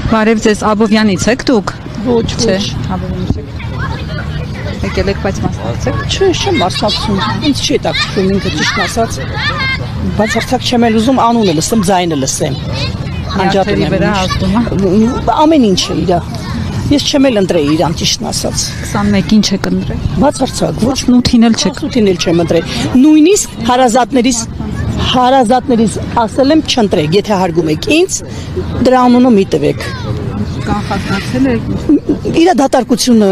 Բարև ձեզ, Աբովյանից եք դուք։ Ոչ, Չէ, ոչ։ Աբովյանից եք։ Եկել եք, բայց մասնակցեք։ Չէ, չեմ մասնակցում։ Ինձ չի տակվում ինքը ճիշտ ասած։ Բայց հարցակ չեմ էլ ուզում անունը լսեմ, ձայնը լսեմ։ Անջատերի վրա ազդում է։ Ամեն ինչը իրա։ Ես չեմ էլ ընտրեի իրան ճիշտ ասած։ 21-ին չեք ընտրել։ Բաց հարցակ, ոչ 8-ին էլ չեք։ 8-ին էլ չեմ ընտրել։ Նույնիսկ հարազատներից ասել եմ չընտրեք, եթե հարգում եք ինձ, դրա անունը մի տվեք։ Կանխատնակել եք։ Իրա դատարկությունը,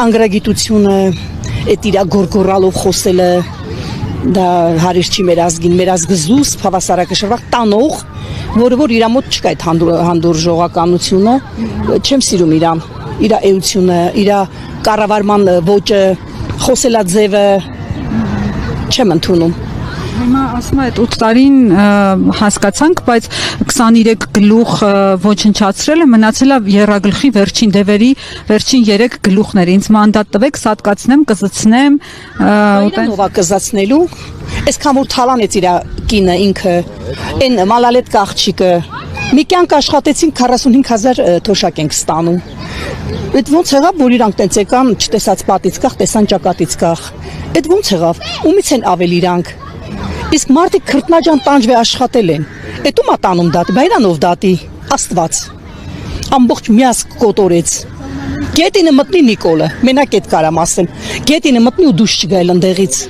անգրագիտությունը, այդ իրա գորգորալով խոսելը, դա հարիր չի մեր ազգին, մեր ազգը զուս, հավասարակշռված տանող, որը որ իրա մոտ չկա այդ հանդուրժողականությունը, չեմ սիրում իրան, իրա էությունը, իրա կառավարման ոճը, խոսելաձևը, չեմ ընդունում։ Հիմա ասում եմ, այդ 8 տարին հասկացանք, բայց 23 գլուխ ոչնչացրելը մնացել է եռագլխի վերջին դևերի վերջին 3 գլուխները։ Ինձ մանդատ տվեք, սատկացնեմ, կզցնեմ, Նովա կզացնելու, այսքան որ թալանեց իր կինը ինքը, այն մալալետ աղջիկը, մի կյանք աշխատեցին 45,000 թոշակ ենք ստանում։ Այդ ոնց եղավ, որ իրանք տենց եկան, չտեսած պատից կախ, տեսան ճակատից կախ։ Այդ ոնց եղավ, ումից են ավել իրանք։ Իսկ մարդիկ քրտնաջան տանջվե աշխատել են։ Էդ ում ատանում դատի, բայրանով դատի, Աստված։ Ամբողջ միասկ կոտորեց։ Գետինը մտնի Նիկոլը, մենակ այդ կարամ ասեմ։ Գետինը մտնի ու դուրս չգայլ ընդեղից։